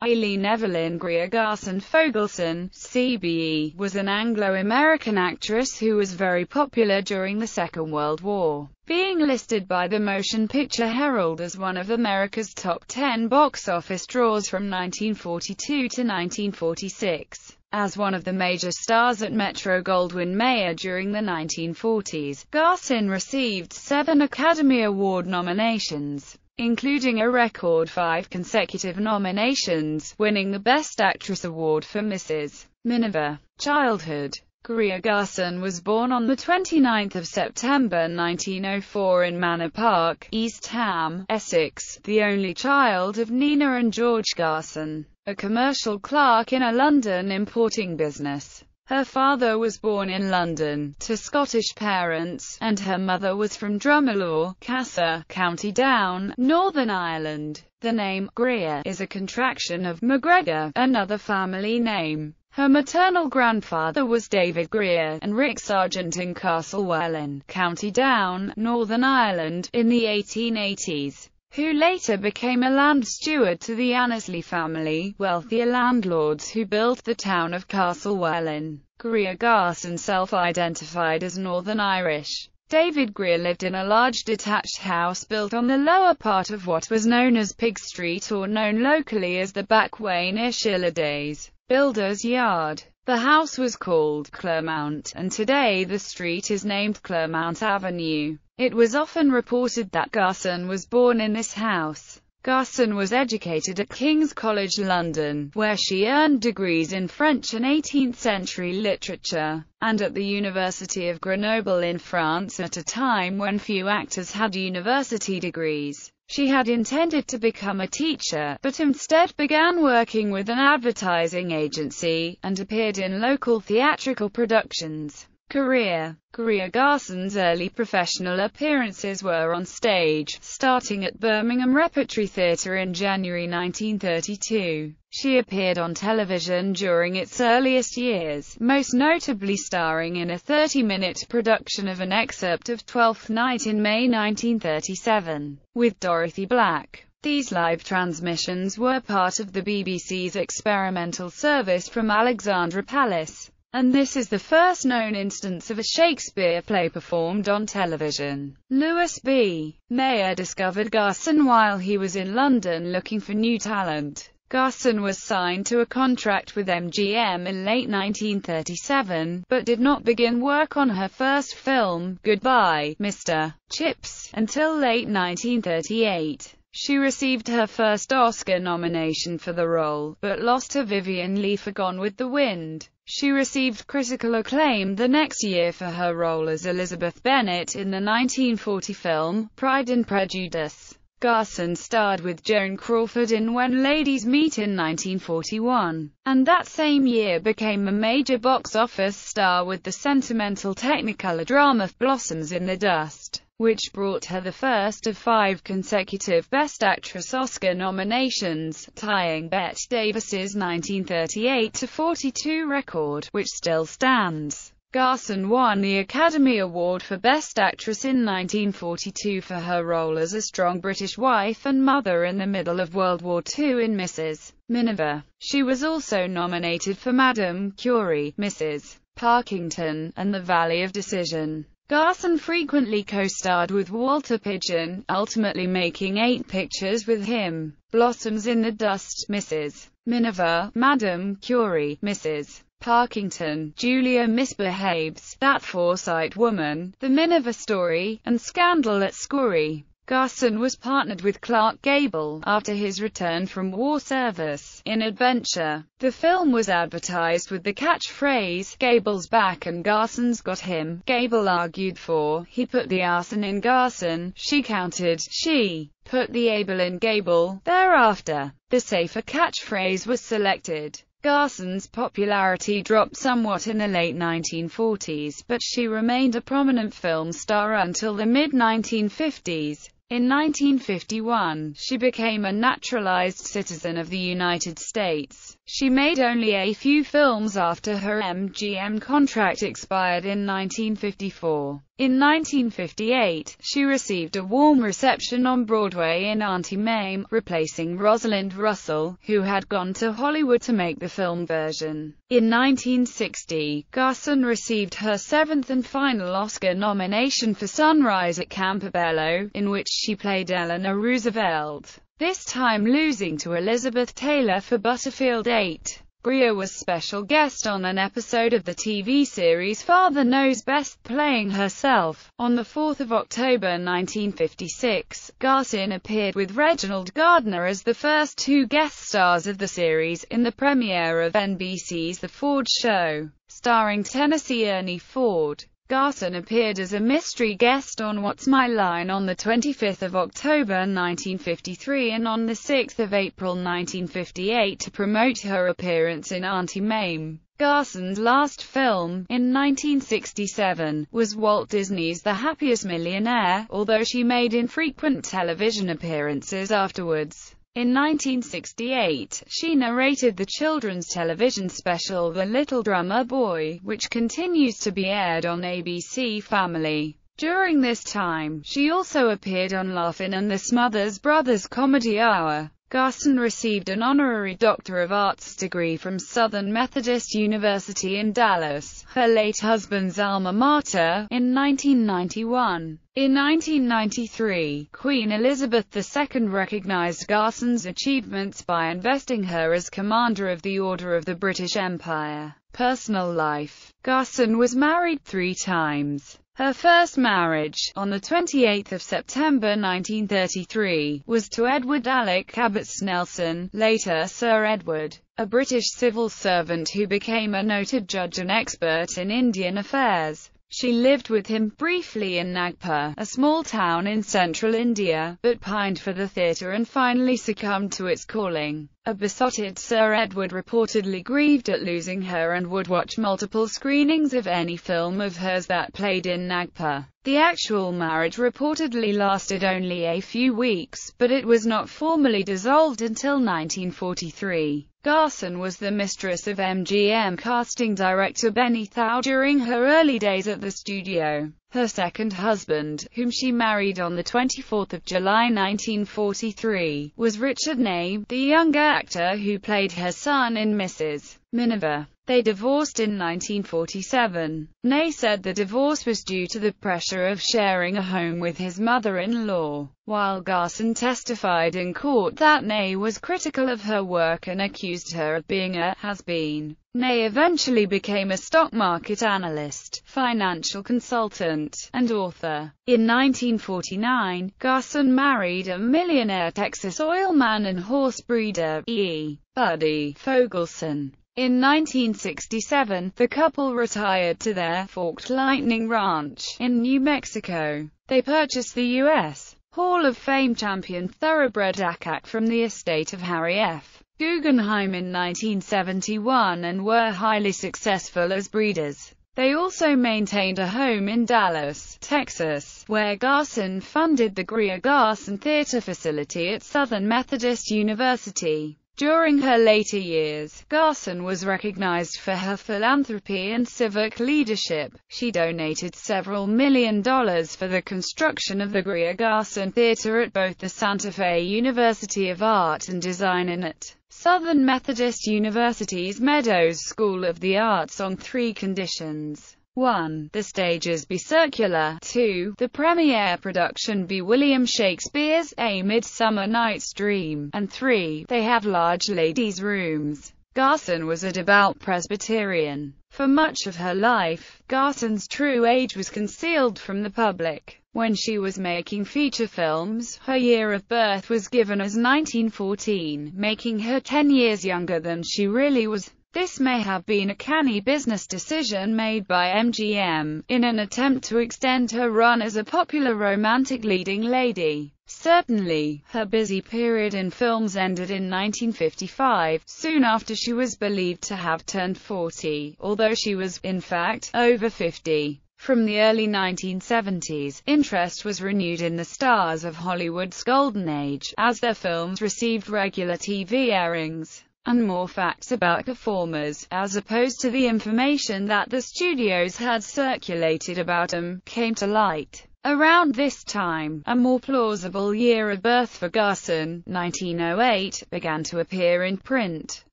Eileen Evelyn Greer Garson Fogelson, CBE, was an Anglo-American actress who was very popular during the Second World War, being listed by the Motion Picture Herald as one of America's top 10 box office draws from 1942 to 1946. As one of the major stars at Metro-Goldwyn-Mayer during the 1940s, Garson received 7 Academy Award nominations, including a record 5 consecutive nominations, winning the Best Actress award for Mrs. Miniver. Childhood. Greer Garson was born on 29 September 1904 in Manor Park, East Ham, Essex, the only child of Nina and George Garson, a commercial clerk in a London importing business. Her father was born in London, to Scottish parents, and her mother was from Drumalaw, Cassa, County Down, Northern Ireland. The name Greer is a contraction of MacGregor, another family name. Her maternal grandfather was David Greer and Rick Sargent in Castlewellan, County Down, Northern Ireland, in the 1880s, who later became a land steward to the Annesley family, wealthier landlords who built the town of Castlewellan. Greer Garson self-identified as Northern Irish. David Greer lived in a large detached house built on the lower part of what was known as Pig Street, or known locally as the Back Way near Shilladay's Builder's Yard. The house was called Claremont, and today the street is named Claremont Avenue. It was often reported that Garson was born in this house. Garson was educated at King's College London, where she earned degrees in French and 18th-century literature, and at the University of Grenoble in France at a time when few actors had university degrees. She had intended to become a teacher, but instead began working with an advertising agency, and appeared in local theatrical productions. Career. Greer Garson's early professional appearances were on stage, starting at Birmingham Repertory Theatre in January 1932. She appeared on television during its earliest years, most notably starring in a 30-minute production of an excerpt of Twelfth Night in May 1937, with Dorothy Black. These live transmissions were part of the BBC's experimental service from Alexandra Palace, and this is the first known instance of a Shakespeare play performed on television. Louis B. Mayer discovered Garson while he was in London looking for new talent. Garson was signed to a contract with MGM in late 1937, but did not begin work on her first film, Goodbye, Mr. Chips, until late 1938. She received her first Oscar nomination for the role, but lost to Vivien Leigh for Gone with the Wind. She received critical acclaim the next year for her role as Elizabeth Bennet in the 1940 film, Pride and Prejudice. Garson starred with Joan Crawford in When Ladies Meet in 1941, and that same year became a major box office star with the sentimental Technicolor drama Blossoms in the Dust, which brought her the first of 5 consecutive Best Actress Oscar nominations, tying Bette Davis's 1938-42 record, which still stands. Garson won the Academy Award for Best Actress in 1942 for her role as a strong British wife and mother in the middle of World War II in Mrs. Miniver. She was also nominated for Madame Curie, Mrs. Parkington, and The Valley of Decision. Garson frequently co-starred with Walter Pidgeon, ultimately making 8 pictures with him: Blossoms in the Dust, Mrs. Miniver, Madame Curie, Mrs. Parkington, Julia Misbehaves, That Forsyte Woman, The Miniver Story, and Scandal at Scourie. Garson was partnered with Clark Gable, after his return from war service, in Adventure. The film was advertised with the catchphrase, "Gable's back and Garson's got him." Gable argued for, "He put the arson in Garson," she countered, "She put the able in Gable." Thereafter, the safer catchphrase was selected. Garson's popularity dropped somewhat in the late 1940s, but she remained a prominent film star until the mid-1950s. In 1951, she became a naturalized citizen of the United States. She made only a few films after her MGM contract expired in 1954. In 1958, she received a warm reception on Broadway in Auntie Mame, replacing Rosalind Russell, who had gone to Hollywood to make the film version. In 1960, Garson received her seventh and final Oscar nomination for Sunrise at Campobello, in which she played Eleanor Roosevelt, this time losing to Elizabeth Taylor for Butterfield 8. Greer was special guest on an episode of the TV series Father Knows Best, playing herself. On 4 October 1956, Garson appeared with Reginald Gardner as the first two guest stars of the series, in the premiere of NBC's The Ford Show, starring Tennessee Ernie Ford. Garson appeared as a mystery guest on What's My Line on 25 October 1953 and on 6 April 1958 to promote her appearance in Auntie Mame. Garson's last film, in 1967, was Walt Disney's The Happiest Millionaire, although she made infrequent television appearances afterwards. In 1968, she narrated the children's television special The Little Drummer Boy, which continues to be aired on ABC Family. During this time, she also appeared on Laugh-In and the Smothers Brothers Comedy Hour. Garson received an honorary Doctor of Arts degree from Southern Methodist University in Dallas, her late husband's alma mater, in 1991. In 1993, Queen Elizabeth II recognized Garson's achievements by investing her as Commander of the Order of the British Empire. Personal life. Garson was married 3 times. Her first marriage, on 28 September 1933, was to Edward Alec Abbots Nelson, later Sir Edward, a British civil servant who became a noted judge and expert in Indian affairs. She lived with him briefly in Nagpur, a small town in central India, but pined for the theatre and finally succumbed to its calling. A besotted Sir Edward reportedly grieved at losing her and would watch multiple screenings of any film of hers that played in Nagpur. The actual marriage reportedly lasted only a few weeks, but it was not formally dissolved until 1943. Garson was the mistress of MGM casting director Benny Thau during her early days at the studio. Her second husband, whom she married on 24 July 1943, was Richard Ney, the younger actor who played her son in Mrs. Miniver. They divorced in 1947. Ney said the divorce was due to the pressure of sharing a home with his mother-in-law, while Garson testified in court that Ney was critical of her work and accused her of being a has-been. Ney eventually became a stock market analyst, financial consultant, and author. In 1949, Garson married a millionaire Texas oil man and horse breeder, E. Buddy Fogelson. In 1967, the couple retired to their Forked Lightning Ranch in New Mexico. They purchased the U.S. Hall of Fame champion thoroughbred Acac from the estate of Harry F. Guggenheim in 1971 and were highly successful as breeders. They also maintained a home in Dallas, Texas, where Garson funded the Greer Garson Theater facility at Southern Methodist University. During her later years, Garson was recognized for her philanthropy and civic leadership. She donated several $1 million for the construction of the Greer Garson Theater at both the Santa Fe University of Art and Design and at Southern Methodist University's Meadows School of the Arts on 3 conditions. 1. The stages be circular. 2. The premiere production be William Shakespeare's A Midsummer Night's Dream. And 3. They have large ladies' rooms. Garson was a devout Presbyterian. For much of her life, Garson's true age was concealed from the public. When she was making feature films, her year of birth was given as 1914, making her 10 years younger than she really was. This may have been a canny business decision made by MGM, in an attempt to extend her run as a popular romantic leading lady. Certainly, her busy period in films ended in 1955, soon after she was believed to have turned 40, although she was, in fact, over 50. From the early 1970s, interest was renewed in the stars of Hollywood's golden age, as their films received regular TV airings. and more facts about performers, as opposed to the information that the studios had circulated about him, came to light. Around this time, a more plausible year of birth for Garson, 1908, began to appear in print.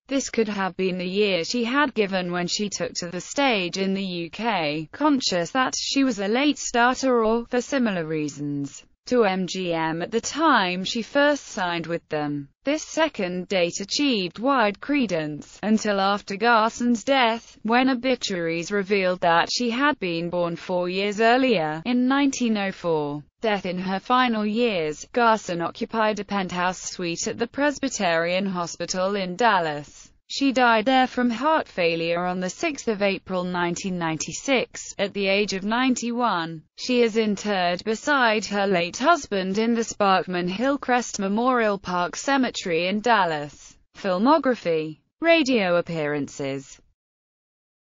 This could have been the year she had given when she took to the stage in the UK, conscious that she was a late starter or, for similar reasons, to MGM at the time she first signed with them. This second date achieved wide credence, until after Garson's death, when obituaries revealed that she had been born 4 years earlier, in 1904. Death in her final years, Garson occupied a penthouse suite at the Presbyterian Hospital in Dallas. She died there from heart failure on 6 April 1996, at the age of 91. She is interred beside her late husband in the Sparkman Hillcrest Memorial Park Cemetery in Dallas. Filmography. Radio appearances.